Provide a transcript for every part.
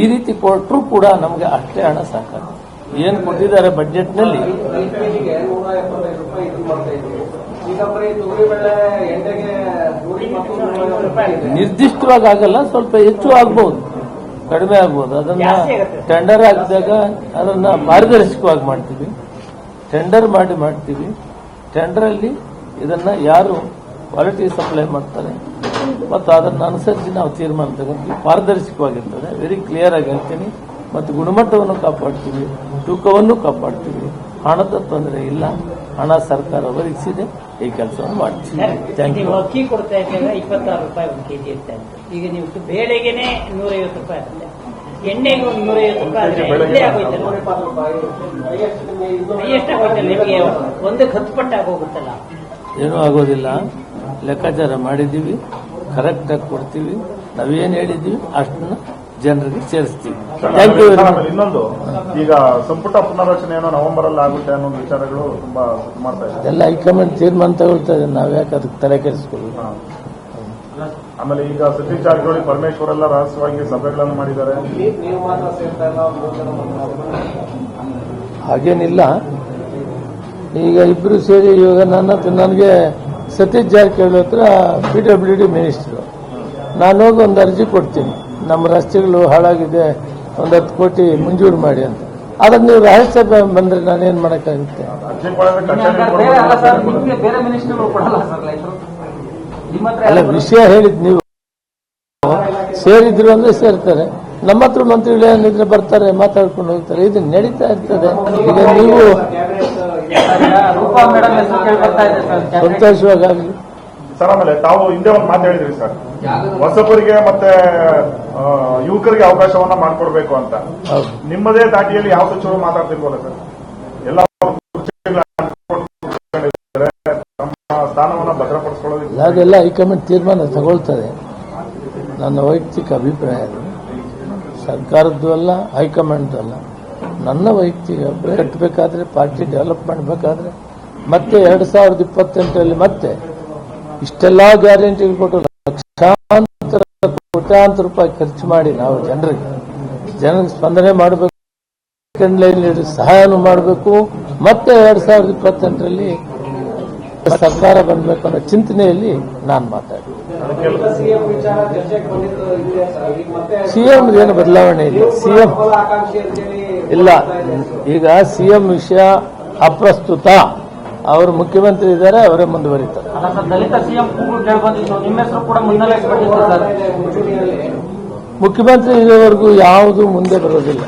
ಈ ರೀತಿ ಕೊಟ್ಟರೂ ಕೂಡ ನಮಗೆ ಅಷ್ಟೇ ಹಣ ಸಾಕಾಗುತ್ತೆ. ಏನು ಕೊಟ್ಟಿದ್ದಾರೆ ಬಜೆಟ್ನಲ್ಲಿ ನಿರ್ದಿಷ್ಟವಾಗಿ ಆಗಲ್ಲ, ಸ್ವಲ್ಪ ಹೆಚ್ಚು ಆಗ್ಬಹುದು, ಕಡಿಮೆ ಆಗ್ಬೋದು. ಅದನ್ನ ಟೆಂಡರ್ ಹಾಕಿದಾಗ ಅದನ್ನ ಪಾರದರ್ಶಕವಾಗಿ ಮಾಡ್ತೀವಿ, ಟೆಂಡರ್ ಮಾಡ್ತೀವಿ. ಟೆಂಡರಲ್ಲಿ ಇದನ್ನ ಯಾರು ಕ್ವಾಲಿಟಿ ಸಪ್ಲೈ ಮಾಡ್ತಾರೆ ಮತ್ತು ಅದನ್ನು ಅನುಸರಿಸಿ ನಾವು ತೀರ್ಮಾನ ತಗೊಂತೀವಿ. ಪಾರದರ್ಶಕವಾಗಿರ್ತದೆ, ವೆರಿ ಕ್ಲಿಯರ್ ಆಗಿ ಹೇಳ್ತೀನಿ. ಮತ್ತು ಗುಣಮಟ್ಟವನ್ನು ಕಾಪಾಡ್ತೀವಿ, ತೂಕವನ್ನು ಕಾಪಾಡ್ತೀವಿ. ಹಣದ ತೊಂದರೆ ಇಲ್ಲ, ಹಣ ಸರ್ಕಾರ ಒದಗಿಸಿದೆ, ಈ ಕೆಲಸವನ್ನು ಮಾಡ್ತೀವಿ. Thank you. ಅಕ್ಕಿ ಕೊಡ್ತಾ ಇದ್ದಾಗ 26 ರೂಪಾಯಿ 1 ಕೆಜಿ ಇರ್ತಾ ಇತ್ತು. ಈಗ ನೀವು ಬೇಳೆಗೆನೆ 150 ರೂಪಾಯಿ ಆಗುತ್ತೆ, ಎಣ್ಣೆಗೂ 150 ರೂಪಾಯಿ ನಿಮಗೆ ಒಂದಕ್ಕೆ 10 ಪಟ್ಟಾಗಿ ಹೋಗುತ್ತಲ್ಲ. ಏನೂ ಆಗೋದಿಲ್ಲ, ಲೆಕ್ಕಾಚಾರ ಮಾಡಿದ್ದೀವಿ, ಕರೆಕ್ಟಾಗಿ ಕೊಡ್ತೀವಿ. ನಾವೇನು ಹೇಳಿದ್ದೀವಿ ಅಷ್ಟನ್ನ ಜನರಿಗೆ ಸೇರಿಸ್ತೀವಿ. Thank you. ಇನ್ನೊಂದು, ಈಗ ಸಂಪುಟ ಪುನರ್ರಚನೆ ಏನೋ ನವೆಂಬರ್ ಅಲ್ಲಿ ಆಗುತ್ತೆ ಅನ್ನೋ ವಿಚಾರಗಳು ತುಂಬಾ ಮಾಡ್ತಾ ಇದ್ದಾರೆ. ಎಲ್ಲ ಹೈಕಮಾಂಡ್ ತೀರ್ಮಾನ ತಗೊಳ್ತಾ ಇದೆ, ನಾವ್ಯಾಕೆ ಅದಕ್ಕೆ ತಲೆ ಕೆಡಿಸ್ಕೊಳ್ಳೋದು. ಆಮೇಲೆ ಈಗ ಸತೀಶ್ ಜಾರಕಿಹೊಳಿ ಪರಮೇಶ್ವರ್ ಎಲ್ಲ ರಹಸ್ಯವಾಗಿ ಸಭೆಗಳನ್ನು ಮಾಡಿದ್ದಾರೆ. ಹಾಗೇನಿಲ್ಲ, ಈಗ ಇಬ್ರು ಸೇರಿ ಇವಾಗ ನನಗೆ ಸತೀಶ್ ಜಾರಕಿಹೊಳಿ ಹತ್ರ PWD ಮಿನಿಸ್ಟರ್, ನಾನು ಹೋಗಿ ಒಂದು ಅರ್ಜಿ ಕೊಡ್ತೀನಿ, ನಮ್ಮ ರಸ್ತೆಗಳು ಹಾಳಾಗಿದೆ, 10 ಕೋಟಿ ಮಂಜೂರು ಮಾಡಿ ಅಂತ. ಆದ್ರೆ ನೀವು ರಾಜ್ಯಸಭೆ ಬಂದ್ರೆ ನಾನೇನ್ ಮಾಡಕ್ಕಾಗುತ್ತೆ? ಅಲ್ಲ, ವಿಷಯ ಹೇಳಿದ್ ನೀವು ಸೇರಿದ್ರು ಅಂದ್ರೆ ಸೇರ್ತಾರೆ. ನಮ್ಮ ಹತ್ರ ಮಂತ್ರಿಗಳು ಏನಿದ್ರೆ ಬರ್ತಾರೆ, ಮಾತಾಡ್ಕೊಂಡು ಹೋಗ್ತಾರೆ. ಇದು ನಡೀತಾ ಇರ್ತದೆ. ಈಗ ನೀವು ಸಂತೋಷವಾಗಲಿ ಸರ್. ಆಮೇಲೆ ತಾವು ಹಿಂದೆ ಒಂದು ಮಾತು ಹೇಳಿದ್ರಿ ಸರ್, ಹೊಸಬರಿಗೆ ಮತ್ತೆ ಯುವಕರಿಗೆ ಅವಕಾಶವನ್ನ ಮಾಡ್ಕೊಡ್ಬೇಕು ಅಂತ. ನಿಮ್ಮದೇ ದಾಟಿಯಲ್ಲಿ ಯಾವ್ದು ಚೂರು ಮಾತಾಡ್ತಿರ್ಬೋದ ಸರ್? ಎಲ್ಲ ತಮ್ಮ ಸ್ಥಾನವನ್ನ ಭದ್ರಪಡಿಸ್ಕೊಳ್ಳೋದು ಅದೆಲ್ಲ ಹೈಕಮಾಂಡ್ ತೀರ್ಮಾನ ತಗೊಳ್ತದೆ. ನನ್ನ ವೈಯಕ್ತಿಕ ಅಭಿಪ್ರಾಯ ಅದು, ಸರ್ಕಾರದ್ದು ಅಲ್ಲ, ಹೈಕಮಾಂಡ್ದು ಅಲ್ಲ. ನನ್ನ ವೈಯಕ್ತಿಕ ಅಭಿಪ್ರಾಯ, ಕಟ್ಟಬೇಕಾದ್ರೆ ಪಾರ್ಟಿ ಡೆವಲಪ್ ಮಾಡಬೇಕಾದ್ರೆ ಮತ್ತೆ 2028ರಲ್ಲಿ ಮತ್ತೆ ಇಷ್ಟೆಲ್ಲ ಗ್ಯಾರಂಟಿಗಳು ಕೊಟ್ಟು ಲಕ್ಷಾಂತರ ಕೋಟ್ಯಾಂತರ ರೂಪಾಯಿ ಖರ್ಚು ಮಾಡಿ ನಾವು ಜನರಿಗೆ ಸ್ಪಂದನೆ ಮಾಡಬೇಕು, ಸೆಕೆಂಡ್ ಲೈನ್ ಲೀಡರ್ ಸಹಾಯನೂ ಮಾಡಬೇಕು. ಮತ್ತೆ 2028ರಲ್ಲಿ ಸರ್ಕಾರ ಬಂದಬೇಕು ಅನ್ನೋ ಚಿಂತನೆಯಲ್ಲಿ ನಾನು ಮಾತಾಡಿದೆ. ಸಿಎಂ ಏನು ಬದಲಾವಣೆ ಇಲ್ಲ, ಸಿಎಂ ಇಲ್ಲ. ಈಗ ಸಿಎಂ ವಿಷಯ ಅಪ್ರಸ್ತುತ. ಅವರು ಮುಖ್ಯಮಂತ್ರಿ ಇದ್ದಾರೆ, ಅವರೇ ಮುಂದುವರಿತಾರೆ. ದಲಿತ ಸಿಎಂ ನಿಮ್ಮ ಹೆಸರು ಕೂಡ ಮುಖ್ಯಮಂತ್ರಿ ಇರೋವರೆಗೂ ಯಾವುದು ಮುಂದೆ ಬರೋದಿಲ್ಲ.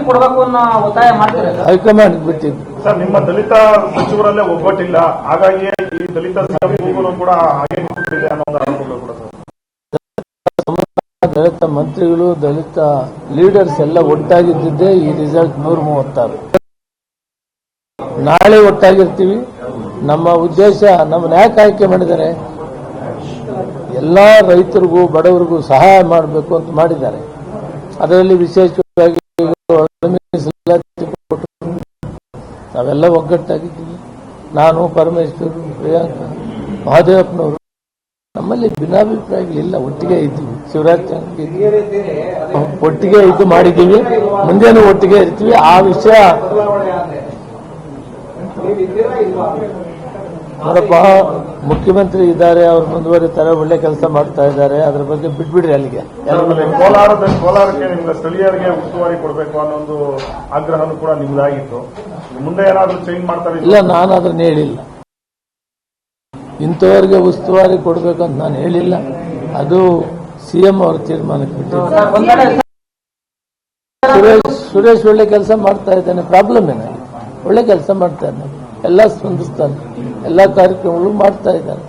ಕೊಡಬೇಕು ಅನ್ನೋ ಒತ್ತಾಯ ಮಾಡ್ತಾರೆ, ಹೈಕಮಾಂಡ್ ಬಿಟ್ಟಿದ್ದು. ಸರ್, ನಿಮ್ಮ ದಲಿತ ಸಚಿವರಲ್ಲೇ ಒಗ್ಗಟ್ಟಿಲ್ಲ, ಹಾಗಾಗಿ ಈ ದಲಿತ ಸಿಎಂ ಕೂಡ ಹಾಗೆ ಇದೆ ಅನ್ನೋ ಆರೋಪಗಳು ಕೂಡ ಸರ್. ದಲಿತ ಮಂತ್ರಿಗಳು, ದಲಿತ ಲೀಡರ್ಸ್ ಎಲ್ಲ ಒಟ್ಟಾಗಿದ್ದಿದ್ದೇ ಈ ರಿಸಲ್ಟ್ 136. ನಾಳೆ ಒಟ್ಟಾಗಿರ್ತೀವಿ. ನಮ್ಮ ಉದ್ದೇಶ, ನಮ್ಮನ್ನ ಯಾಕೆ ಆಯ್ಕೆ ಮಾಡಿದ್ದಾರೆ? ಎಲ್ಲಾ ರೈತರಿಗೂ ಬಡವರಿಗೂ ಸಹಾಯ ಮಾಡಬೇಕು ಅಂತ ಮಾಡಿದ್ದಾರೆ. ಅದರಲ್ಲಿ ವಿಶೇಷವಾಗಿ ನಾವೆಲ್ಲ ಒಗ್ಗಟ್ಟಾಗಿದ್ದೀವಿ. ನಾನು, ಪರಮೇಶ್ವರ್, ಪ್ರಿಯಾಂಕ, ಮಹಾದೇವಪ್ಪನವರು, ನಮ್ಮಲ್ಲಿ ಭಿನ್ನಾಭಿಪ್ರಾಯಗಳಿಲ್ಲ, ಒಟ್ಟಿಗೆ ಇದ್ದೀವಿ. ಶಿವರಾಜ್ ಒಟ್ಟಿಗೆ ಇದು ಮಾಡಿದ್ದೀವಿ, ಮುಂದೇನು ಒಟ್ಟಿಗೆ ಇರ್ತೀವಿ. ಆ ವಿಷಯ ನೋಡಪ್ಪ, ಮುಖ್ಯಮಂತ್ರಿ ಇದ್ದಾರೆ, ಅವರು ಮುಂದುವರಿತಾರೆ, ಒಳ್ಳೆ ಕೆಲಸ ಮಾಡ್ತಾ ಇದ್ದಾರೆ. ಅದ್ರ ಬಗ್ಗೆ ಬಿಟ್ಬಿಡ್ರಿ ಅಲ್ಲಿಗೆ. ಕೋಲಾರಕ್ಕೆ ನಿಮ್ಗೆ ಸ್ಥಳೀಯರಿಗೆ ಉಸ್ತುವಾರಿ ಕೊಡಬೇಕು ಅನ್ನೋ ಒಂದು ಆಗ್ರಹನೂ ಕೂಡ ನಿಮ್ದಾಗಿತ್ತು. ಮುಂದೆ ಏನಾದರೂ ಚೇಂಜ್ ಮಾಡ್ತಾರೆ? ಇಲ್ಲ, ನಾನು ಅದನ್ನ ಹೇಳಿಲ್ಲ. ಇಂಥವರಿಗೆ ಉಸ್ತುವಾರಿ ಕೊಡಬೇಕು ಅಂತ ನಾನು ಹೇಳಿಲ್ಲ. ಅದು ಸಿಎಂ ಅವ್ರ ತೀರ್ಮಾನಕ್ಕೆ ಬಿಟ್ಟಿದ್ದಾರೆ. ಸುರೇಶ್ ಒಳ್ಳೆ ಕೆಲಸ ಮಾಡ್ತಾ ಇದ್ದಾನೆ, ಪ್ರಾಬ್ಲಮ್ ಏನಾಗಿದೆ? ಒಳ್ಳೆ ಕೆಲಸ ಮಾಡ್ತಾ ಇದ್ದಾನೆ, ಎಲ್ಲ ಸ್ಪಂದಿಸ್ತಾನೆ, ಎಲ್ಲ ಕಾರ್ಯಕ್ರಮಗಳು ಮಾಡ್ತಾ ಇದ್ದಾನೆ.